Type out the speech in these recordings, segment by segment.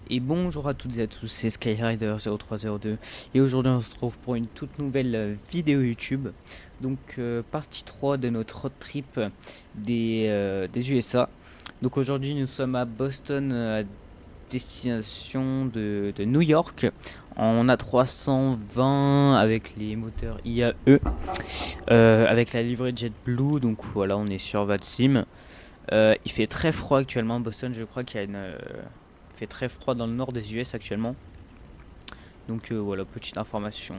Et bonjour à toutes et à tous, c'est Skyrider0302 et aujourd'hui on se retrouve pour une toute nouvelle vidéo YouTube. Donc partie 3 de notre road trip des USA. Donc aujourd'hui nous sommes à Boston à destination de New York en A320 avec les moteurs IAE, avec la livrée JetBlue. Donc voilà, on est sur VATSIM. Il fait très froid actuellement à Boston, je crois qu'il y a il fait très froid dans le nord des US actuellement. Donc voilà, petite information.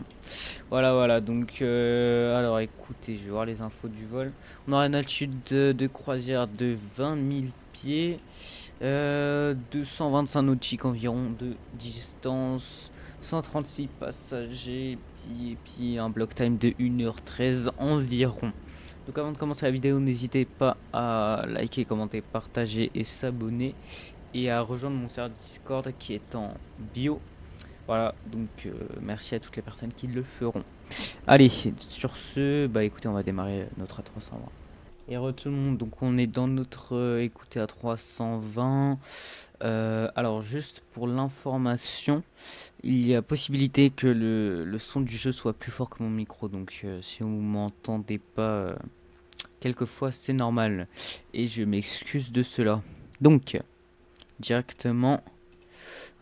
Voilà, donc alors écoutez, je vais voir les infos du vol. On aura une altitude de croisière de 20 000 pieds, 225 nautiques environ de distance, 136 passagers, puis un block time de 1h13 environ. Donc avant de commencer la vidéo, n'hésitez pas à liker, commenter, partager et s'abonner. Et à rejoindre mon serveur Discord qui est en bio. Voilà, donc merci à toutes les personnes qui le feront. Allez, sur ce, bah écoutez, on va démarrer notre A320. Et re tout le monde, donc on est dans notre écoutez A320. Alors juste pour l'information, il y a possibilité que le son du jeu soit plus fort que mon micro. Donc si vous m'entendez pas quelquefois, c'est normal. Et je m'excuse de cela. Donc directement.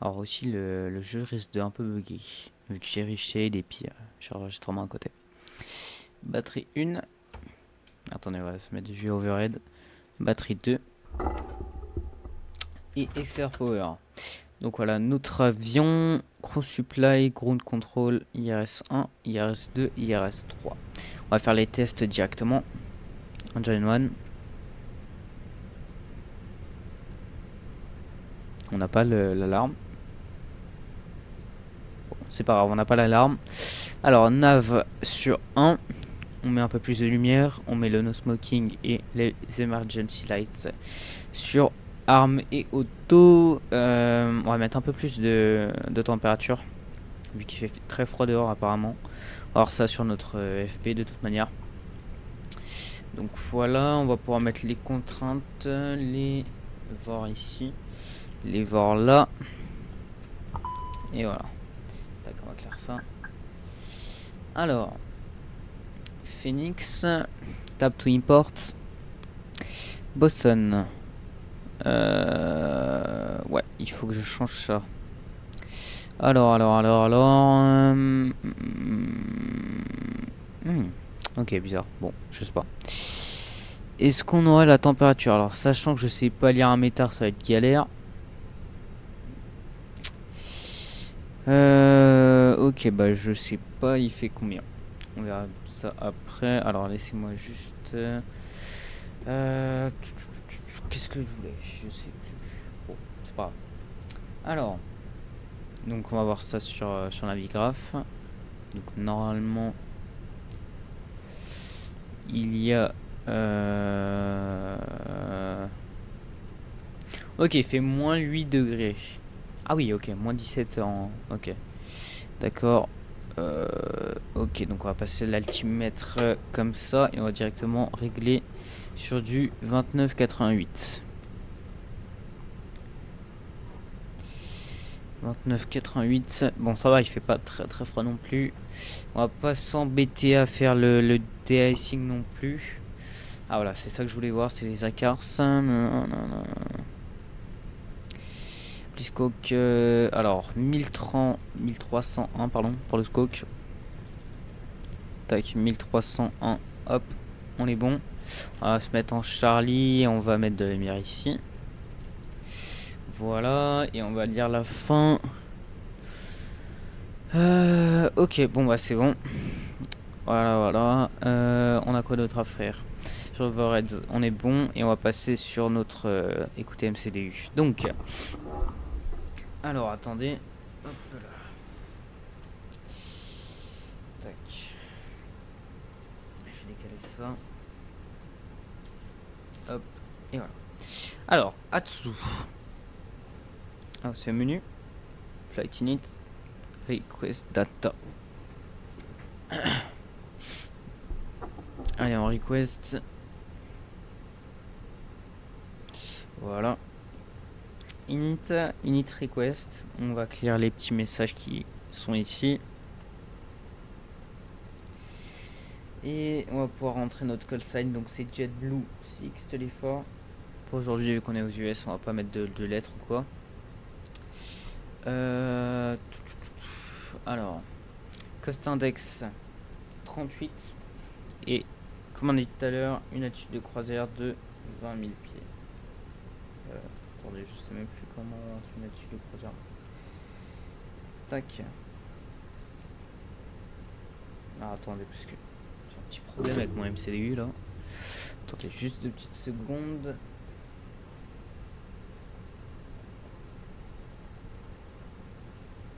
Alors aussi le jeu risque de un peu bugger. Vu que j'ai reshade et puis j'ai l'enregistrement à côté. Batterie 1. Attendez, on va se mettre du jeu overhead. Batterie 2. Et XR Power. Donc voilà, notre avion. Cross Supply, Ground Control, IRS 1, IRS 2, IRS 3. On va faire les tests directement. Engine 1. On n'a pas l'alarme. Bon, c'est pas grave, on n'a pas l'alarme. Alors, nav sur 1. On met un peu plus de lumière, on met le no smoking et les emergency lights sur arme et auto. On va mettre un peu plus de température, vu qu'il fait très froid dehors apparemment. On va voir ça sur notre FP de toute manière. Donc voilà, on va pouvoir mettre les contraintes, les VOR ici, les VOR là. Et voilà. Tac, on va clair ça. Alors, Phoenix, tap to import, Boston. Ouais, il faut que je change ça. Alors. Ok, bizarre. Bon, je sais pas. Est-ce qu'on aurait la température? Alors, sachant que je sais pas lire un métard, ça va être galère. Ok, bah je sais pas, il fait combien. On verra ça après. Alors, laissez-moi juste. Qu'est-ce que je voulais? Je sais plus. Bon, c'est pas grave. Alors. Donc on va voir ça sur Navigraph. Donc normalement il y a ok, il fait moins 8 degrés. Ah oui, ok, moins 17 en... Ok, d'accord. Ok, donc on va passer l'altimètre comme ça et on va directement régler sur du 29,88. 29,88. Bon, ça va, il fait pas très très froid non plus. On va pas s'embêter à faire le de-icing non plus. Ah voilà, c'est ça que je voulais voir, c'est les acars. Plus scope, alors 1030, 1301 pardon pour le scope. Tac, 1301, hop, on est bon. On va se mettre en Charlie et on va mettre de la lumière ici. Voilà, et on va lire la fin. Ok, bon bah c'est bon. Voilà. On a quoi d'autre à faire? Sur Overhead, on est bon. Et on va passer sur notre écoutez MCDU. Donc, alors attendez. Hop là. Tac. Je vais décaler ça. Hop. Et voilà. Alors, Atsu. Ah, c'est un menu. Flight init. Request data. Allez, on request. Voilà. init request. On va clear les petits messages qui sont ici. Et on va pouvoir rentrer notre call sign. Donc c'est JetBlue 634. Pour aujourd'hui, vu qu'on est aux US, on va pas mettre de lettres ou quoi. Alors, cost index 38. Et comme on a dit tout à l'heure, une altitude de croisière de 20 000 pieds. Attendez, je sais même plus comment une altitude de croisière. Tac. Ah, attendez, parce que j'ai un petit problème avec mon MCDU là. Attendez juste 2 petites secondes.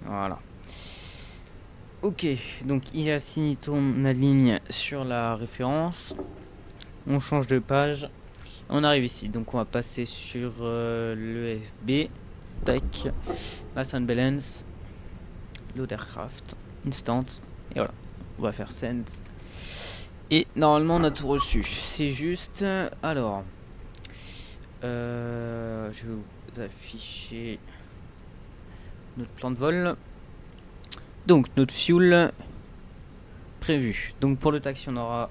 Voilà. Ok, donc ici on aligne sur la référence. On change de page. On arrive ici, donc on va passer sur le FB. Tac. Mass and balance. Load aircraft. Instant. Et voilà. On va faire send. Et normalement on a tout reçu. C'est juste. Alors. Je vais vous afficher notre plan de vol. Donc notre fuel prévu. Donc pour le taxi on aura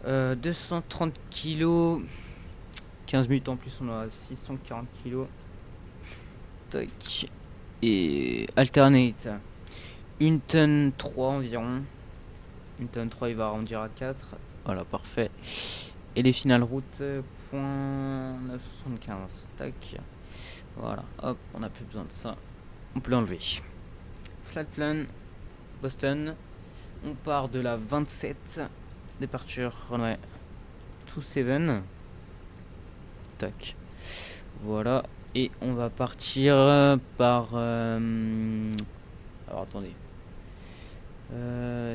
230 kg. 15 minutes en plus on aura 640 kg. Tac. Et alternate 1 tonne 3 environ. 1 tonne 3 il va arrondir à 4. Voilà, parfait. Et les finales routes .975. Tac. Voilà, hop, on n'a plus besoin de ça. On peut l'enlever. Flat plan Boston. On part de la 27. Départure runway 27. Tac. Voilà. Et on va partir par... alors attendez.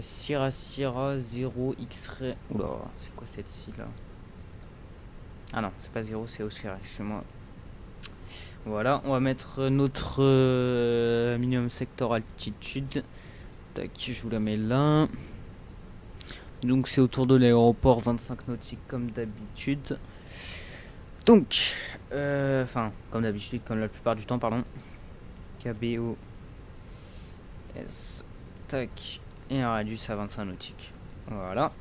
Sierra 0 X-Ray. Oula, c'est quoi cette-ci là? Ah non, c'est pas 0, c'est Oscar, chez moi. Voilà, on va mettre notre minimum sector altitude. Tac, je vous la mets là. Donc c'est autour de l'aéroport 25 nautiques comme d'habitude. Donc, enfin, comme d'habitude, comme la plupart du temps, pardon. KBO S. Tac. Et un radius à 25 nautiques. Voilà.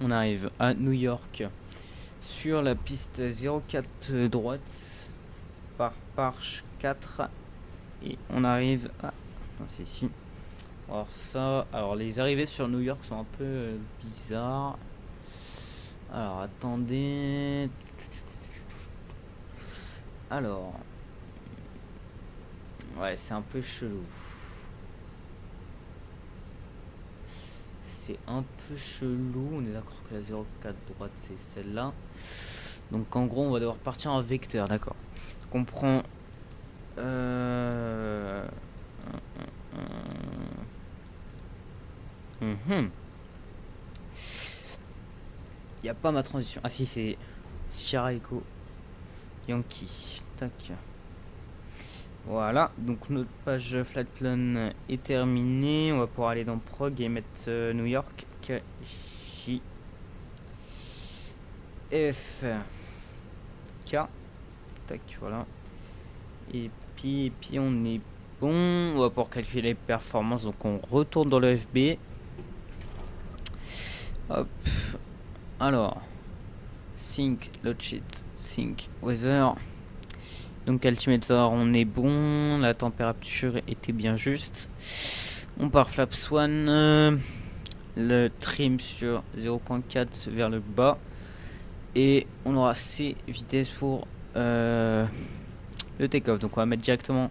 On arrive à New York sur la piste 04 droite par Parche 4. Et on arrive à... non, c'est ici. Alors ça... Alors les arrivées sur New York sont un peu bizarres. Alors attendez... Alors... ouais, c'est un peu chelou. C'est un peu chelou. On est d'accord que la 04 droite c'est celle-là. Donc en gros on va devoir partir en vecteur, d'accord. Donc on prend... Il n'y a pas ma transition. Ah si, c'est Sierra Echo Yankee. Tac. Voilà, donc notre page Flatplan est terminée. On va pouvoir aller dans Prog et mettre New York. K, J, F, K. Tac, voilà. Et puis on est bon. On va pouvoir calculer les performances. Donc on retourne dans le FB. Hop. Alors. Sync, load sheet, sync, weather. Donc altimeter on est bon, la température était bien juste. On part flaps 1, le trim sur 0.4 vers le bas. Et on aura assez vitesse pour le take-off. Donc on va mettre directement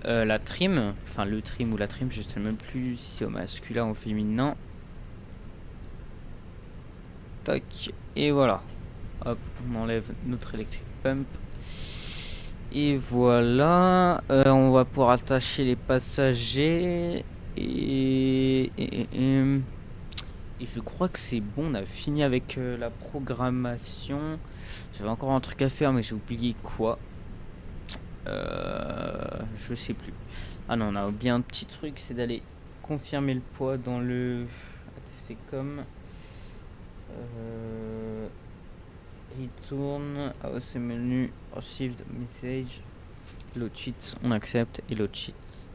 la trim, enfin le trim ou la trim, je sais même plus si c'est au masculin ou au féminin. Tac, et voilà. Hop, on enlève notre electric pump. Et voilà, on va pouvoir attacher les passagers et je crois que c'est bon, on a fini avec la programmation. J'avais encore un truc à faire mais j'ai oublié quoi. Je sais plus. Ah non, on a oublié un petit truc, c'est d'aller confirmer le poids dans le ATC com. Retourne à ce menu, archive message, load sheets, on accepte et load sheets.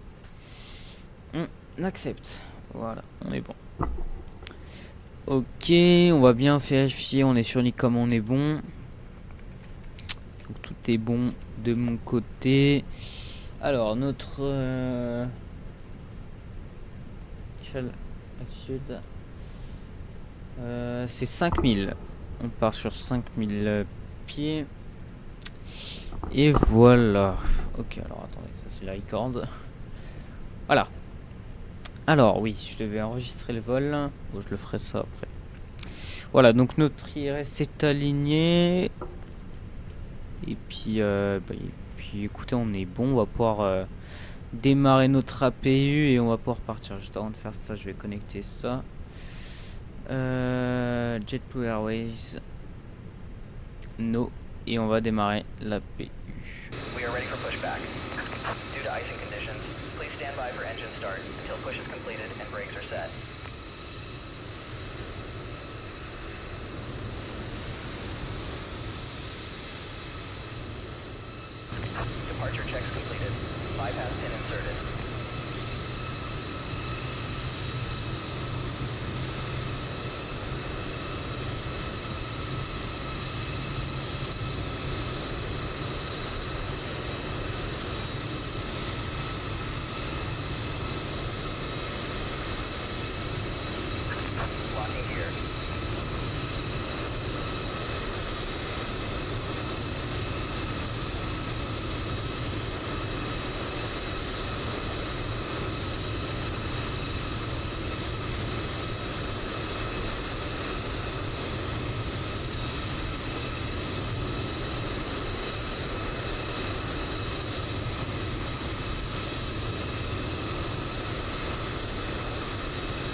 On accepte. Voilà, on est bon. Ok, on va bien vérifier, on est sur Nicom, on est bon. Donc tout est bon de mon côté. Alors notre échelle altitude, c'est 5000. On part sur 5000 pieds. Et voilà. Ok, alors attendez, ça c'est la record. Voilà. Alors oui, je devais enregistrer le vol. Bon, je le ferai ça après. Voilà, donc notre IRS est aligné. Et puis, écoutez, on est bon. On va pouvoir démarrer notre APU et on va pouvoir partir. Juste avant de faire ça, je vais connecter ça. JetBlue Airways. No. Et on va démarrer l'APU. We are ready for pushback. Due to icing conditions, please stand by for engine start until push is completed and brakes are set. Departure checks completed. Bypass pin inserted. Locking gear.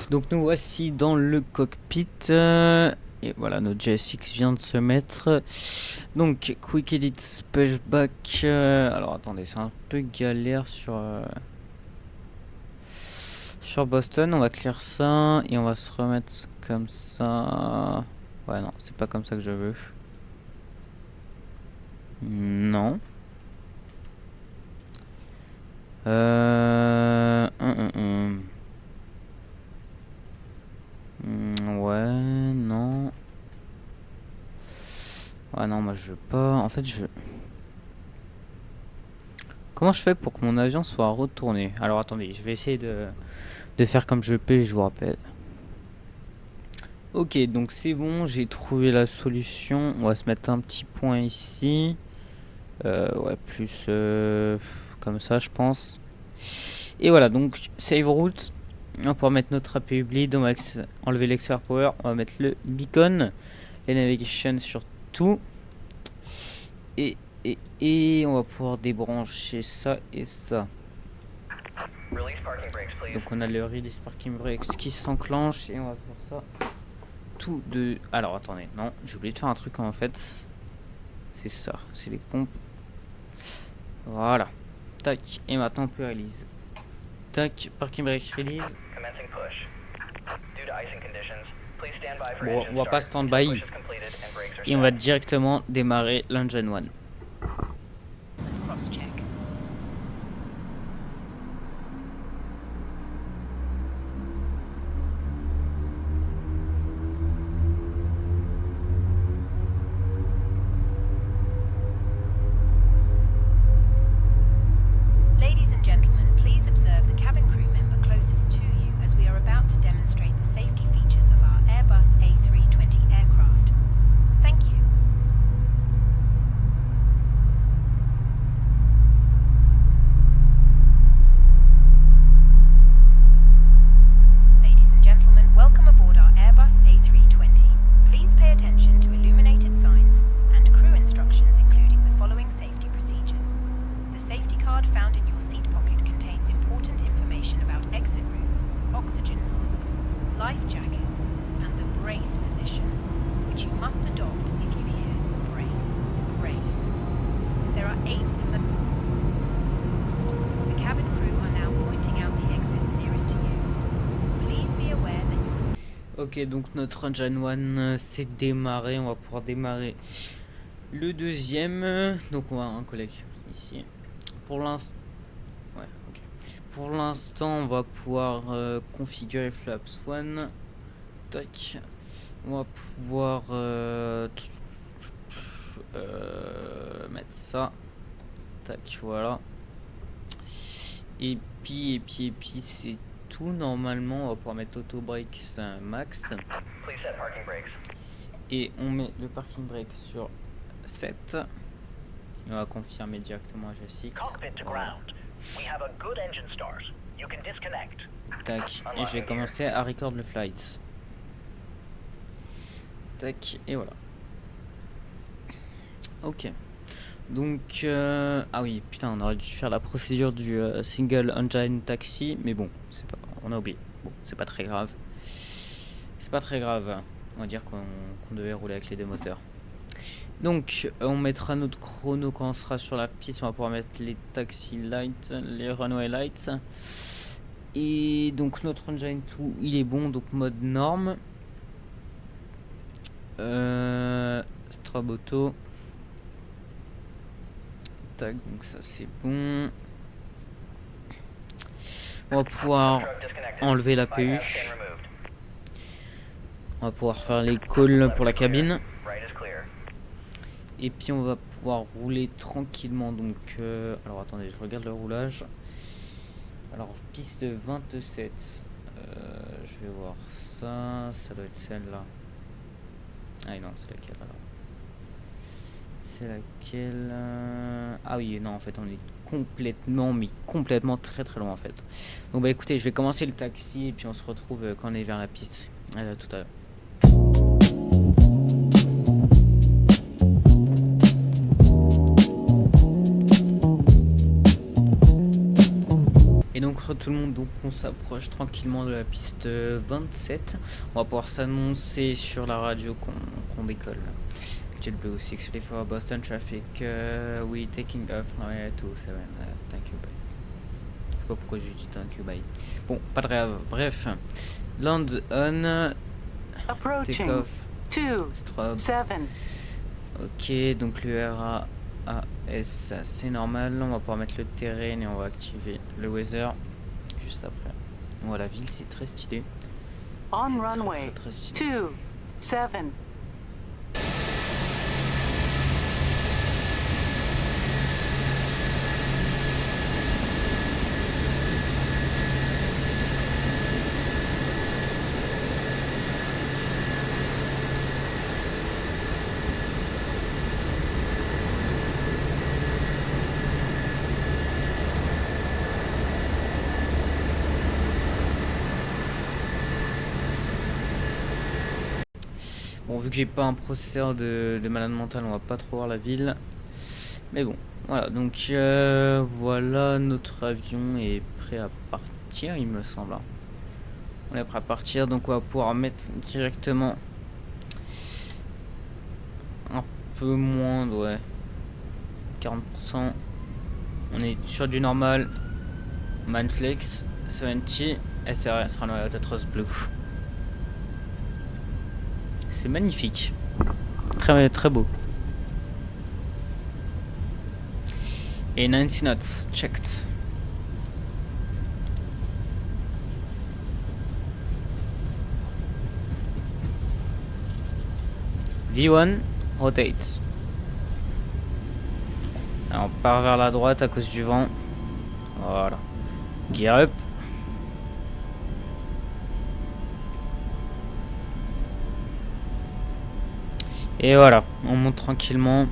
Donc nous voici dans le cockpit. Et voilà, notre GSX vient de se mettre. Donc, Quick Edit Pushback. Alors attendez, c'est un peu galère sur Boston. On va clear ça et on va se remettre comme ça. Ouais, non, c'est pas comme ça que je veux. Non. Ouais, non. Ouais, non, moi je veux pas. En fait, je veux. Comment je fais pour que mon avion soit retourné? Alors attendez, je vais essayer de faire comme je peux et je vous rappelle. Ok, donc c'est bon, j'ai trouvé la solution. On va se mettre un petit point ici. Ouais, plus comme ça, je pense. Et voilà, donc save route. On va pouvoir mettre notre APU bleed. On va enlever l'expert power. On va mettre le beacon, les navigation sur tout. Et on va pouvoir débrancher ça et ça. Donc on a le release parking brakes qui s'enclenche et on va faire ça tout de... Alors attendez, non, j'ai oublié de faire un truc en fait. C'est ça, c'est les pompes. Voilà. Tac, et maintenant on peut release. Tac, parking brake release. Bon, on va pas stand-by. Et on va directement démarrer l'engine 1. Ok, donc notre engine 1 s'est démarré. On va pouvoir démarrer le deuxième. Donc on va un collègue ici. Pour l'instant, ouais, ok. Pour l'instant, on va pouvoir configurer Flaps 1. Tac. On va pouvoir mettre ça. Tac, voilà. Et puis c'est tout. Normalement, on va pouvoir mettre auto brakes max. Please set parking brakes. Et on met le parking brake sur 7. On va confirmer directement à G6. Cockpit to ground. We have a good engine start. You can disconnect. Tac. Et je vais commencer à record le flight. Tac. Et voilà. Ok. Donc, ah oui, putain, on aurait dû faire la procédure du single engine taxi, mais bon, c'est pas, on a oublié. Bon, c'est pas très grave. C'est pas très grave. On va dire qu'on devait rouler avec les deux moteurs. Donc, on mettra notre chrono quand on sera sur la piste. On va pouvoir mettre les taxi lights, les runway lights. Et donc, notre engine 2, il est bon, donc mode norme. Strobe auto. Tac, donc ça c'est bon. On va pouvoir enlever la PU. On va pouvoir faire les calls pour la cabine. Et puis on va pouvoir rouler tranquillement. Donc, alors attendez, je regarde le roulage. Alors, piste 27. Je vais voir ça. Ça doit être celle-là. Ah non, c'est laquelle alors? C'est laquelle Ah oui, non, en fait, on est complètement très très loin en fait. Donc bah écoutez, je vais commencer le taxi et puis on se retrouve quand on est vers la piste. À tout à l'heure. Et donc tout le monde, donc on s'approche tranquillement de la piste 27. On va pouvoir s'annoncer sur la radio qu'on décolle. JetBlue 634 Boston traffic, we taking off runway 27. Thank you, bye. Je sais pas pourquoi j'ai dit thank you, bye. Bon, pas de grave. Bref, land on. Approaching. Take off. 2, Strobe. 7. Ok, donc le RAS c'est normal. On va pouvoir mettre le terrain et on va activer le weather juste après. Voilà, la ville c'est très stylé. On C'est runway. très stylé. 2, 7. Bon, vu que j'ai pas un processeur de malade mental, on va pas trop voir la ville. Mais bon, voilà. Donc voilà, notre avion est prêt à partir, il me semble. On est prêt à partir, donc on va pouvoir mettre directement un peu moins, ouais, 40%. On est sur du normal. Manflex 70 SRS Runway Albatros Blue. C'est magnifique, très très beau. Et 90 knots checked. V1 rotate. Alors, on part vers la droite à cause du vent. Voilà. Gear up. Et voilà, on monte tranquillement.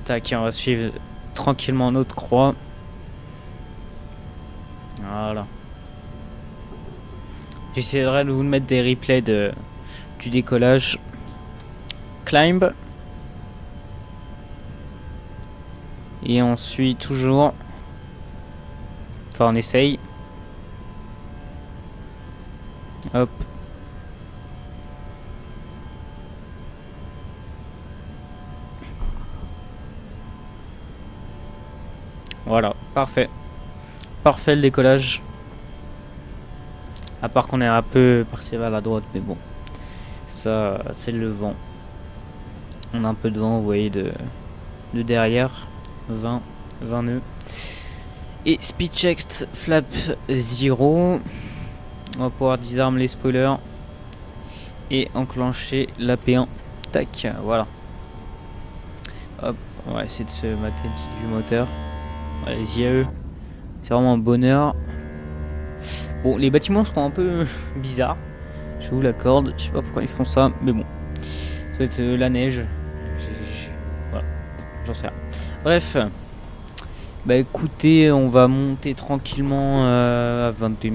Tac, et on va suivre tranquillement notre croix. Voilà. J'essaierai de vous mettre des replays du décollage. Climb. Et on suit toujours. Enfin, on essaye. Hop. Voilà, parfait. Parfait le décollage. À part qu'on est un peu parti vers la droite, mais bon. Ça, c'est le vent. On a un peu de vent, vous voyez, de derrière. 20 nœuds. Et speed checked, flap 0. On va pouvoir désarmer les spoilers. Et enclencher la P1. Tac, voilà. Hop, on va essayer de se mater une petite vue moteur. Allez-y à eux. C'est vraiment un bonheur. Bon, les bâtiments sont un peu bizarres. Je vous l'accorde. Je sais pas pourquoi ils font ça, mais bon. Ça va être la neige. Voilà, j'en sais rien. Bref. Bah écoutez, on va monter tranquillement à 22 000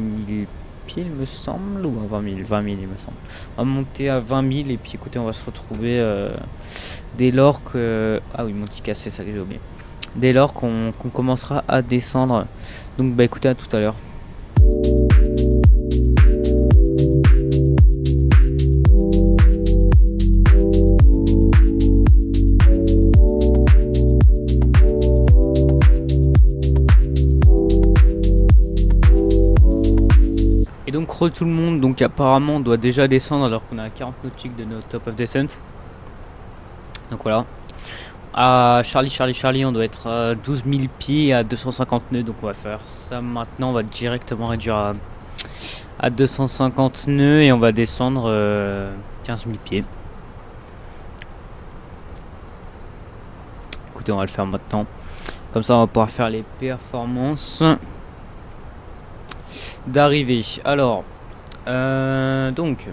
pieds, il me semble. Ou à 20 000, 20 000, il me semble. On va monter à 20 000 et puis écoutez, on va se retrouver dès lors que... Ah oui, mon petit casse, c'est ça que j'ai oublié. Dès lors qu'on commencera à descendre. Donc bah écoutez, à tout à l'heure. Et donc re tout le monde, donc apparemment on doit déjà descendre alors qu'on est à 40 nautiques de notre top of descent. Donc voilà. À Charlie, on doit être à 12 000 pieds à 250 nœuds. Donc on va faire ça maintenant. On va directement réduire à 250 nœuds et on va descendre 15 000 pieds. Écoutez, on va le faire maintenant. Comme ça, on va pouvoir faire les performances d'arrivée. Alors, donc,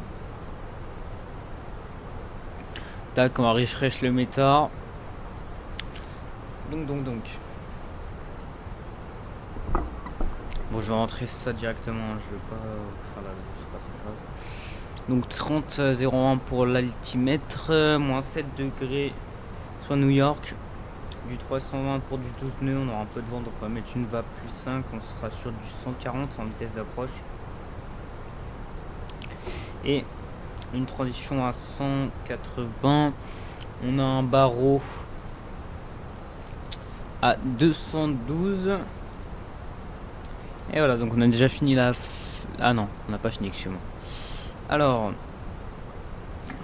tac, on va refresh le méta. Donc. Bon, je vais rentrer ça directement. Je vais pas faire la. C'est pas très grave. Donc 30,01 pour l'altimètre, moins 7 degrés soit New York. Du 320 pour du 12 nœuds, on aura un peu de vent, donc on va mettre une vape plus 5, on sera sur du 140 en vitesse d'approche. Et une transition à 180, on a un barreau à 212. Et voilà, donc on a déjà fini la... Ah non, on n'a pas fini, excusez-moi. Alors,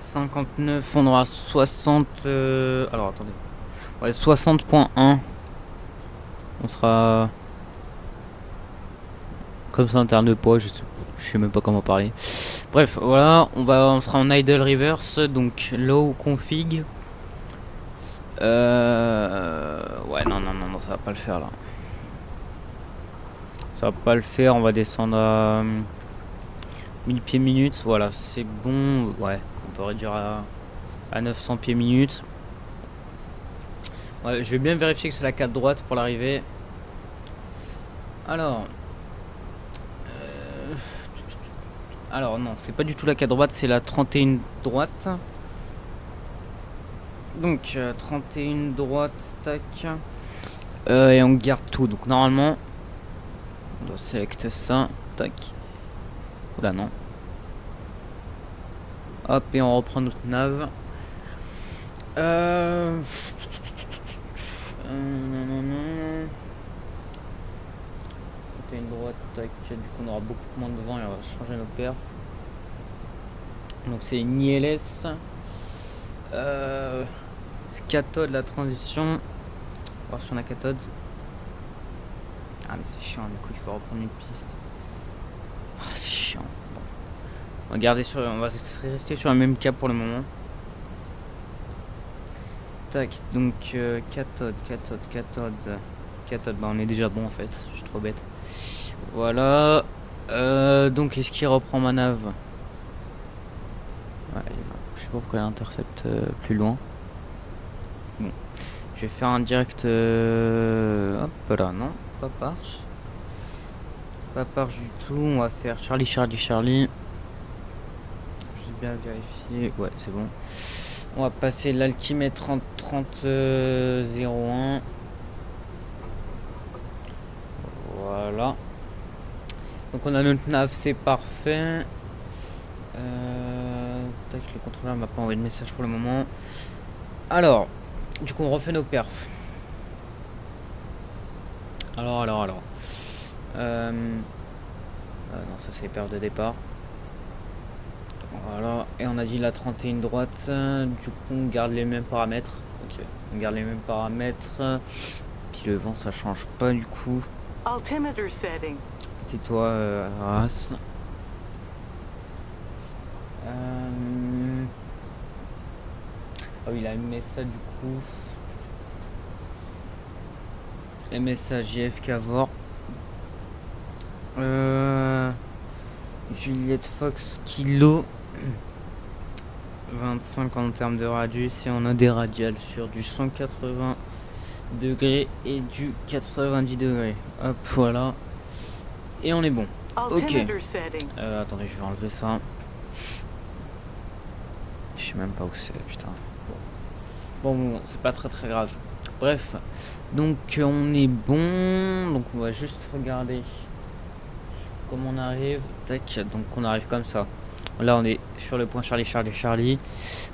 59, on aura 60... Alors, attendez. Ouais, 60.1. On sera... Comme ça en termes de poids, je sais même pas comment parler. Bref, voilà, on sera en idle reverse, donc low config. Ouais, non, ça va pas le faire là. Ça va pas le faire, on va descendre à 1000 pieds minutes. Voilà, c'est bon. Ouais, on peut réduire à 900 pieds minutes. Ouais, je vais bien vérifier que c'est la 4 droite pour l'arrivée. Alors non, c'est pas du tout la 4 droite, c'est la 31 droite. Donc 31 droite, tac. Et on garde tout. Donc normalement, on doit sélectionner ça, tac. Oula non. Hop, et on reprend notre nav. Une droite, tac, du coup on aura beaucoup moins de vent et on va changer nos perfs. Donc c'est une ILS. Cathode, la transition. On va voir si on a cathode. Ah mais c'est chiant, du coup il faut reprendre une piste. Ah c'est chiant. Bon. On va rester sur le même cap pour le moment. Tac, donc cathode, bah on est déjà bon en fait, je suis trop bête. Voilà. Donc est-ce qu'il reprend ma nav? Ouais, je sais pas pourquoi elle intercepte plus loin. Bon. Je vais faire un direct. Hop là, non, pas Parche. Pas Parche du tout. On va faire Charlie, Charlie, Charlie. Juste bien vérifier. Ouais, c'est bon. On va passer l'Alchimé 30-30-01. Voilà. Donc on a notre nav, c'est parfait. Tac, le contrôleur m'a pas envoyé de message pour le moment. Alors, du coup on refait nos perfs. Alors. Non, ça c'est les perfs de départ. Voilà, et on a dit la 31 droite. Du coup on garde les mêmes paramètres. Ok, on garde les mêmes paramètres. Puis le vent ça change pas du coup. Altimeter setting. Tais-toi, Arras. Ah oui, il a mis ça du coup. MSA JFK Vor. Juliette Fox Kilo. 25 en termes de radius. Et on a des radiales sur du 180 degrés et du 90 degrés. Hop, voilà. Et on est bon. Altimeter setting. Attendez, je vais enlever ça. Je sais même pas où c'est, putain. Bon, c'est pas très grave. Bref, donc on est bon. Donc on va juste regarder comment on arrive. Tac, donc on arrive comme ça. Là on est sur le point Charlie, Charlie, Charlie.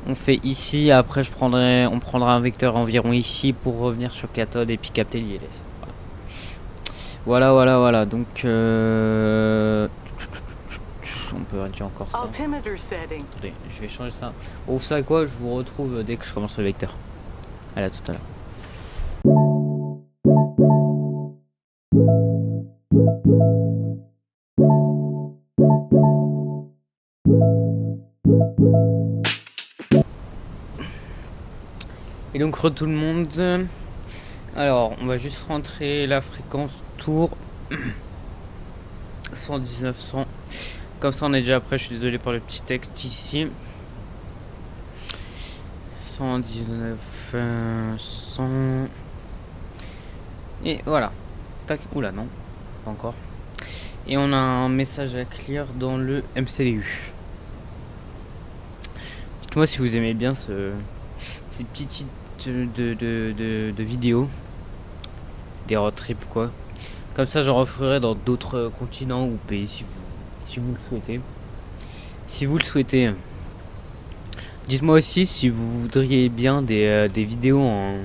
On fait ici, après on prendra un vecteur environ ici pour revenir sur cathode et puis capter l'ILS. Voilà. Donc on peut réduire encore ça. Altimeter setting. Attendez, je vais changer ça. Bon, vous savez quoi, je vous retrouve dès que je commence le vecteur. Allez, à tout à l'heure. Et donc tout le monde. Alors on va juste rentrer la fréquence tour 119-100. Comme ça on est déjà prêt. Je suis désolé pour le petit texte ici. 119 100. Et voilà. Tac. Oula non, pas encore. Et on a un message à clear dans le MCDU. Dites-moi si vous aimez bien ces petits titres de vidéos, des road trips quoi. Comme ça j'en referai dans d'autres continents ou pays si vous le souhaitez. Si vous le souhaitez. Dites-moi aussi si vous voudriez bien des vidéos en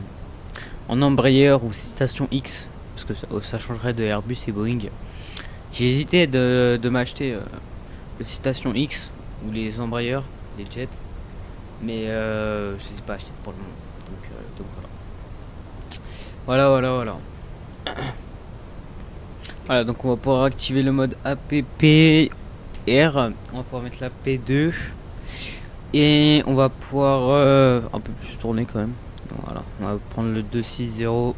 embrayeur ou station X, parce que ça changerait de Airbus et Boeing. J'ai hésité de m'acheter le Citation X ou les embrayeurs, les jets, mais je ne sais pas acheter pour le moment. Donc voilà. Voilà, donc on va pouvoir activer le mode APPR. On va pouvoir mettre la P2 et on va pouvoir un peu plus tourner quand même. Voilà, on va prendre le 260.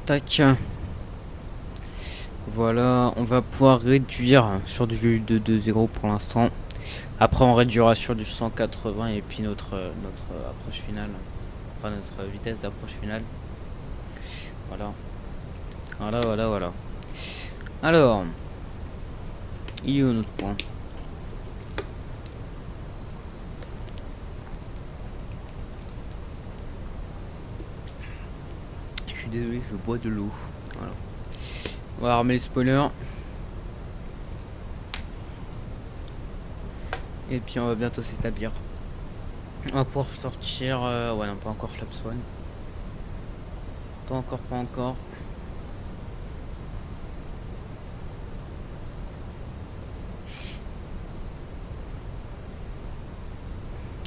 Tac. Voilà, on va pouvoir réduire sur du 220 pour l'instant. Après on réduira sur du 180 et puis notre approche finale. Enfin notre vitesse d'approche finale. Voilà. Alors, il est où notre point? Je suis désolé, je bois de l'eau. Voilà. On va armer les spoilers. Et puis on va bientôt s'établir. On va pouvoir sortir. Ouais, non, pas encore Flaps One. Pas encore.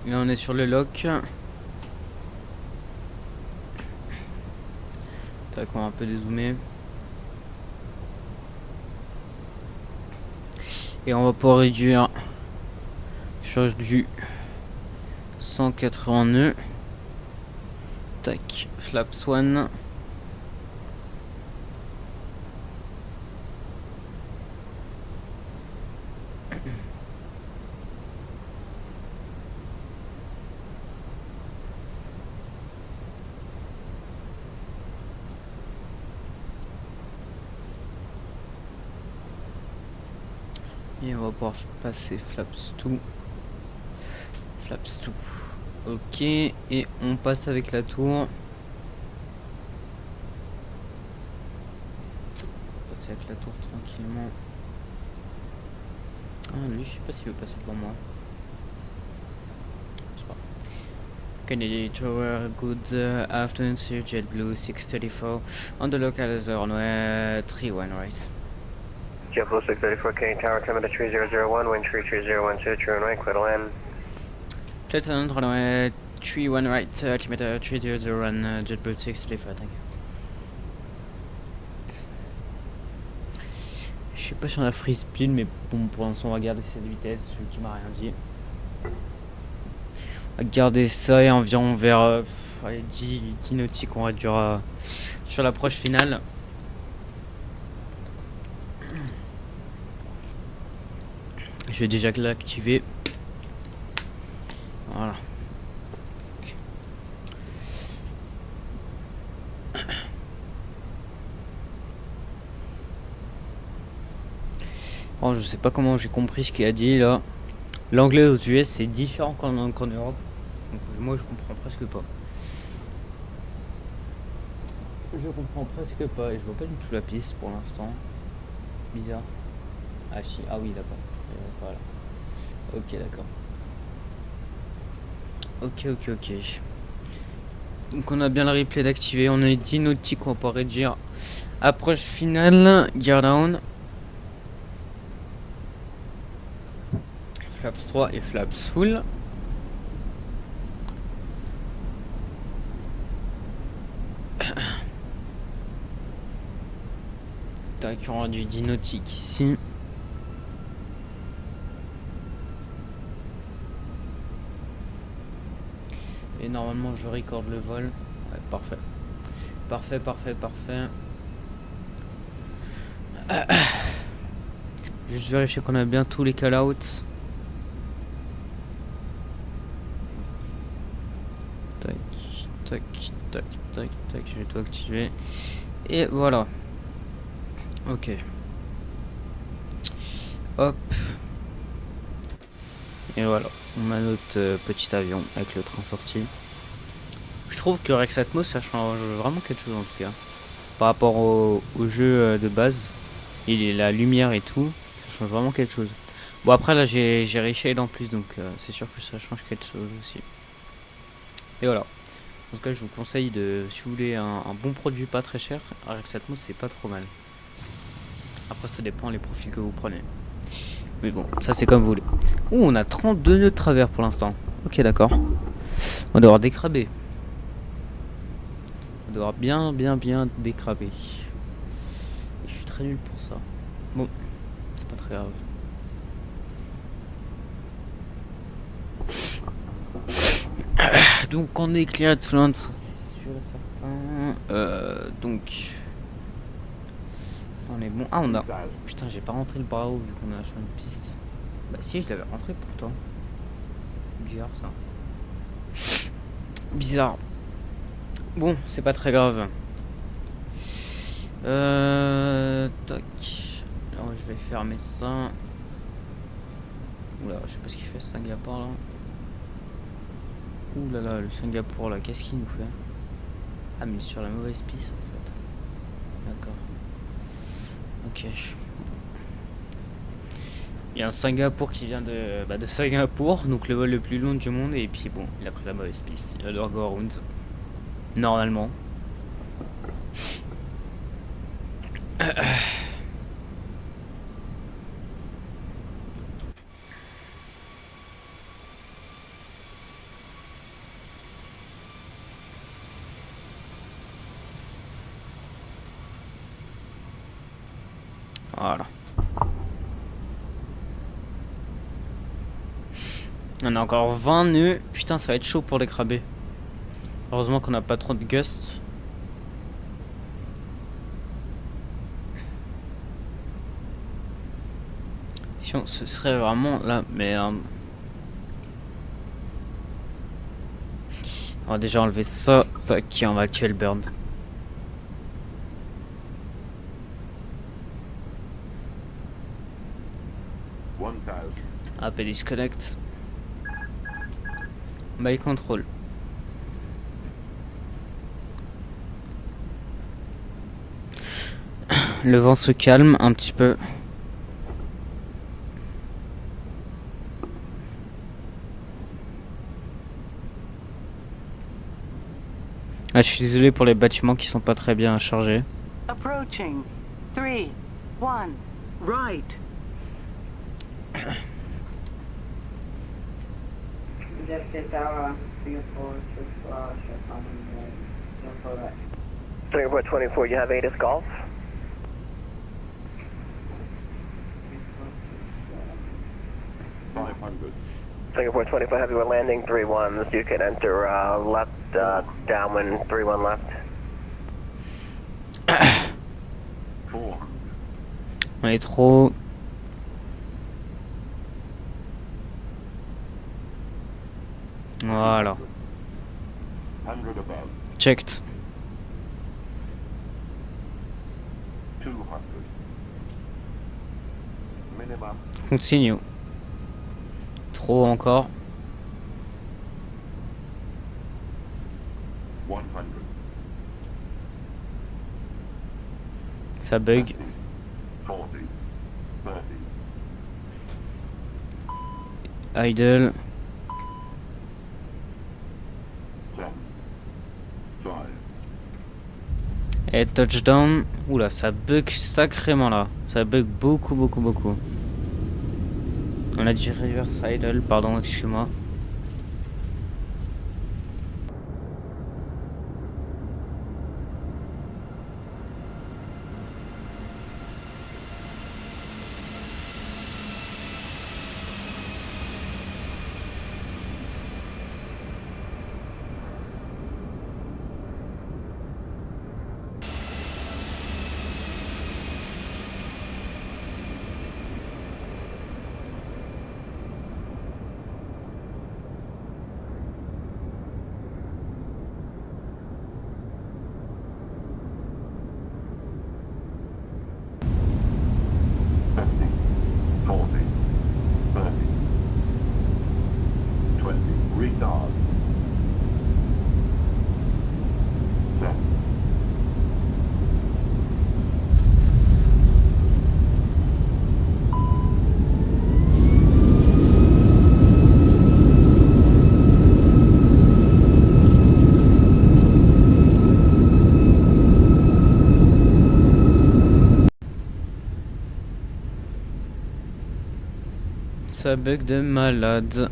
Là on est sur le lock. Tac, on va un peu dézoomer. Et on va pouvoir réduire sur du 180 nœuds. Tac, Flaps One. Et on va pouvoir passer Flaps 2. Flaps 2. Ok, et on passe avec la tour. Passer avec la tour tranquillement. Ah, lui, je sais pas s'il veut passer devant moi. Je sais pas. Kennedy Tower, good afternoon, sir. JetBlue 634. On the local runway 31 right. JetBlue 634, Kennedy Tower, altimeter 3001, wind 33012, true and right, clear to land. Lieutenant runway 31 right, altimeter 3001, JetBlue 634, thank you. Je sais pas si on a free speed, mais bon, pour l'instant on va garder cette vitesse, celui qui m'a rien dit. On va garder ça et environ vers 10 nautiques, on réduira sur l'approche finale. Je vais déjà l'activer. Voilà. Bon, je sais pas comment j'ai compris ce qu'il a dit là. L'anglais aux US c'est différent qu'en Europe. Donc, moi je comprends presque pas. Je comprends presque pas et je vois pas du tout la piste pour l'instant. Bizarre. Ah si, ah oui d'accord. Voilà. Ok d'accord. Ok. Donc on a bien le replay d'activer. On a 10 nautiques, on va pas réduire. Approche finale, gear down. Flaps 3 et flaps full. Tac, on aura du 10 nautiques ici. Et normalement je recorde le vol. Ouais, parfait. Parfait. Juste vérifier qu'on a bien tous les call-outs. Tac, je vais tout activer. Et voilà. Ok. Hop. Et voilà. On a notre petit avion avec le train sorti. Je trouve que Rex Atmos ça change vraiment quelque chose en tout cas. Par rapport au jeu de base. Et la lumière et tout. Ça change vraiment quelque chose. Bon après là j'ai reshade en plus donc c'est sûr que ça change quelque chose aussi. Et voilà. En tout cas je vous conseille de, si vous voulez un bon produit pas très cher, Rex Atmos c'est pas trop mal. Après ça dépend les profils que vous prenez. Mais bon, ça c'est comme vous voulez. Ouh, on a 32 nœuds de travers pour l'instant. Ok d'accord. On va devoir décraber. On va devoir bien décraber. Et je suis très nul pour ça. Bon, c'est pas très grave. Donc on est clear at fluent, c'est sûr et certain. Donc on est bon. Ah on a. Putain j'ai pas rentré le Bravo vu qu'on a sur une piste. Bah si je l'avais rentré pourtant. Bizarre ça. Bizarre. Bon c'est pas très grave. Tac. Alors je vais fermer ça. Oula je sais pas ce qu'il fait ce Singapour là. Ouh là là, le Singapour là, qu'est-ce qu'il nous fait? Ah mais sur la mauvaise piste en fait. D'accord. Ok. Il y a un Singapour qui vient de Singapour, donc le vol le plus long du monde, et puis bon, il a pris la mauvaise piste. Il adore go around. Normalement. Voilà. On a encore 20 nœuds. Putain, ça va être chaud pour les crabés. Heureusement qu'on n'a pas trop de gust. Si on, ce serait vraiment la merde. On va déjà enlever ça. Tac, on va tuer le burn. 1000. Appel disconnect. By control. Le vent se calme un petit peu. Ah, je suis désolé pour les bâtiments qui sont pas très bien chargés. Approaching. 3, 1. Right. Singapore 24, you have ATIS Golf. Singapore 24, have you a landing 3-1. You can enter left downwind 3-1 left. 400. On est trop. Voilà. 100 above. Checked. 200. Minimum. Continue. Trop encore. 100. Ça bug. 50. 40. 30. Idle. 10. 5. Et touchdown. Oula, ça bug sacrément là. Ça bug beaucoup. On a dit reverse idle, pardon, excuse-moi. Retard. 10. Ça bug de malade.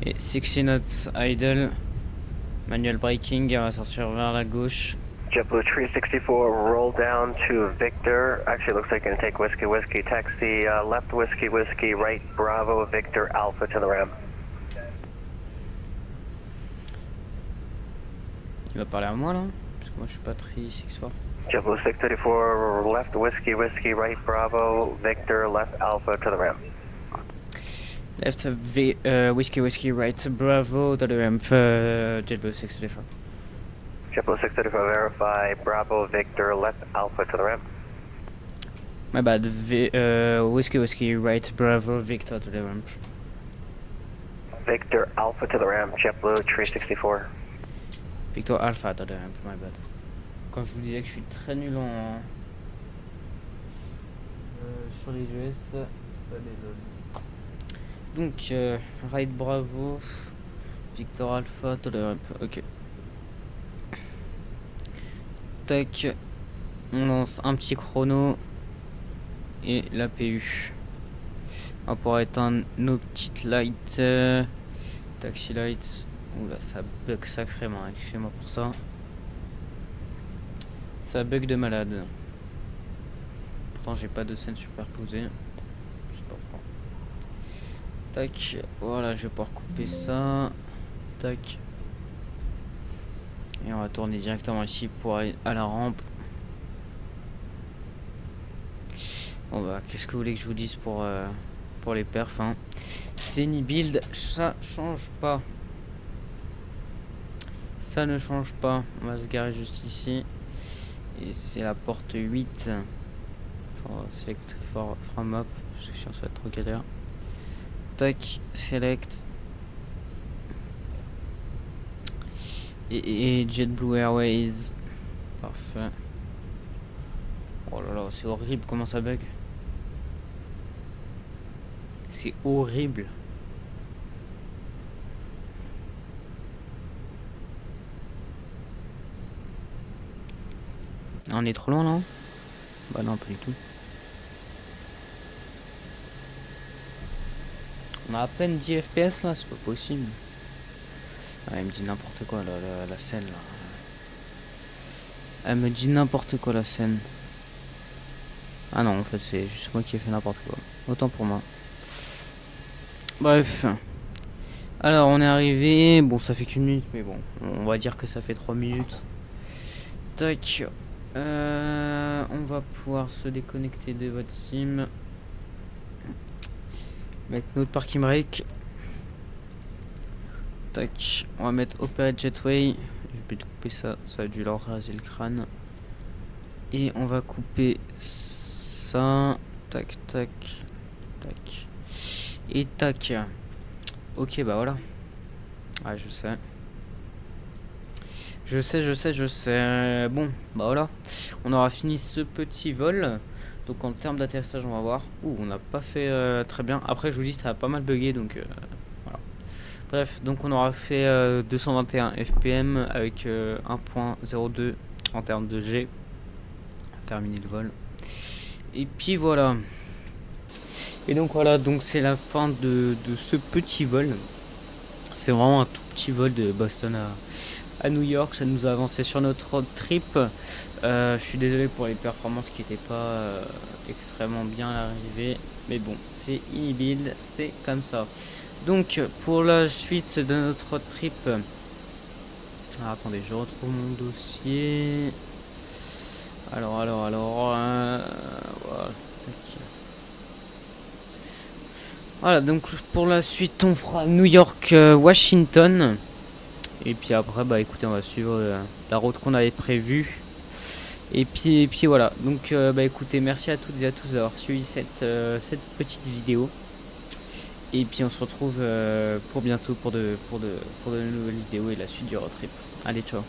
Et 60 knots idle. Manual braking, on va sortir vers la gauche. JetBlue 364, roll down to Victor. Actually, looks like you're going to take Whiskey Whiskey. Taxi left Whiskey Whiskey, right Bravo Victor Alpha to the ramp. Il va parler à moi là? Parce que moi je suis pas très 6-4. JetBlue 634, left Whiskey Whiskey, right Bravo Victor, left Alpha to the ramp. Left whiskey whiskey right Bravo to the ramp. JetBlue 634. JetBlue 634, verify Bravo Victor, left Alpha to the ramp. My bad. Whiskey whiskey right Bravo Victor to the ramp. Victor Alpha to the ramp, JetBlue 364. Victor Alpha to the ramp. My bad. Quand je vous disais que je suis très nul en sur les US, c'est pas des lol. Donc right Bravo Victor Alpha to the ramp. Ok. Tac. On lance un petit chrono et la PU. On pourra éteindre nos petites lights. Taxi lights. Oula, ça bug sacrément. Excusez-moi pour ça. Ça bug de malade. Pourtant j'ai pas de scène superposée. Je sais pas pourquoi. Tac, voilà, je vais pouvoir couper ça. Tac. Et on va tourner directement ici pour aller à la rampe. Bon bah, qu'est-ce que vous voulez que je vous dise pour les perfs, hein. C'est ni build, ça change pas. Ça ne change pas. On va se garer juste ici. Et c'est la porte 8. Enfin, select from map, parce que sinon ça va être trop galère. Tac, select. Et JetBlue Airways. Parfait. Oh là là, c'est horrible comment ça bug. C'est horrible. Ah, on est trop loin là? Bah non, pas du tout. On a à peine 10 FPS là, c'est pas possible. Ah, elle me dit n'importe quoi la scène là. Elle me dit n'importe quoi la scène. Ah non, en fait c'est juste moi qui ai fait n'importe quoi. Autant pour moi. Bref. Alors on est arrivé. Bon, ça fait qu'une minute, mais bon, on va dire que ça fait 3 minutes. Tac. On va pouvoir se déconnecter de votre sim. Mettre notre parking brake. Tac. On va mettre Operate Jetway. Je vais couper ça. Ça a dû leur raser le crâne. Et on va couper ça. Tac, tac, tac. Et tac. Ok, bah voilà. Ah, je sais. Je sais. Bon, bah voilà. On aura fini ce petit vol. Donc en termes d'atterrissage, on va voir. Ouh, on n'a pas fait très bien. Après, je vous dis, ça a pas mal bugué, donc voilà. Bref, donc on aura fait 221 FPM avec 1.02 en termes de G. Terminer le vol. Et puis voilà. Et donc voilà, donc c'est la fin de ce petit vol. C'est vraiment un tout petit vol de Boston à New York. Ça nous a avancé sur notre road trip. Je suis désolé pour les performances qui n'étaient pas extrêmement bien à l'arrivée. Mais bon, c'est inhibible, c'est comme ça. Donc pour la suite de notre road trip. Alors, attendez, je retrouve mon dossier. Alors, voilà. Voilà, donc pour la suite, on fera New York, Washington. Et puis après, bah écoutez, on va suivre la route qu'on avait prévue. Et puis voilà. Donc, bah écoutez, merci à toutes et à tous d'avoir suivi cette petite vidéo. Et puis on se retrouve pour bientôt pour de nouvelles vidéos et la suite du road trip. Allez, ciao.